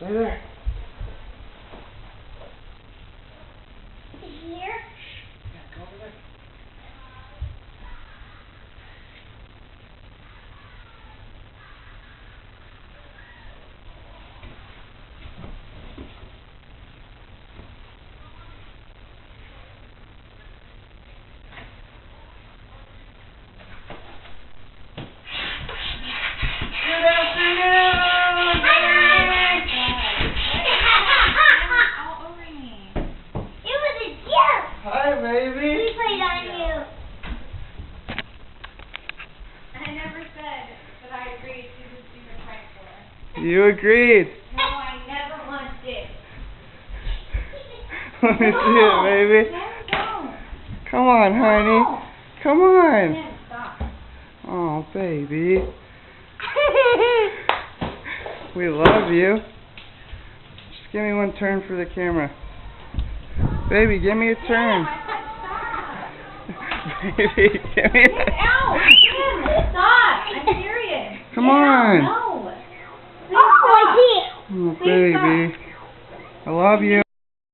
Stay there. Here? Yeah, go over there. Good afternoon! All over me. It was a joke. Hi, baby. He played on you. I never said that I agreed to this being a prank for. You agreed. No, I never once did. Let me see it, baby. Don't. Come on, honey. Come on. Ken, stop. Oh, baby. We love you. Just give me one turn for the camera. Baby, give me a turn. Baby, give me Get out! Ken, stop! I'm serious. Come Get on. Out. No. Please Oh, I stop. see it. Oh, Please stop. baby. I love you.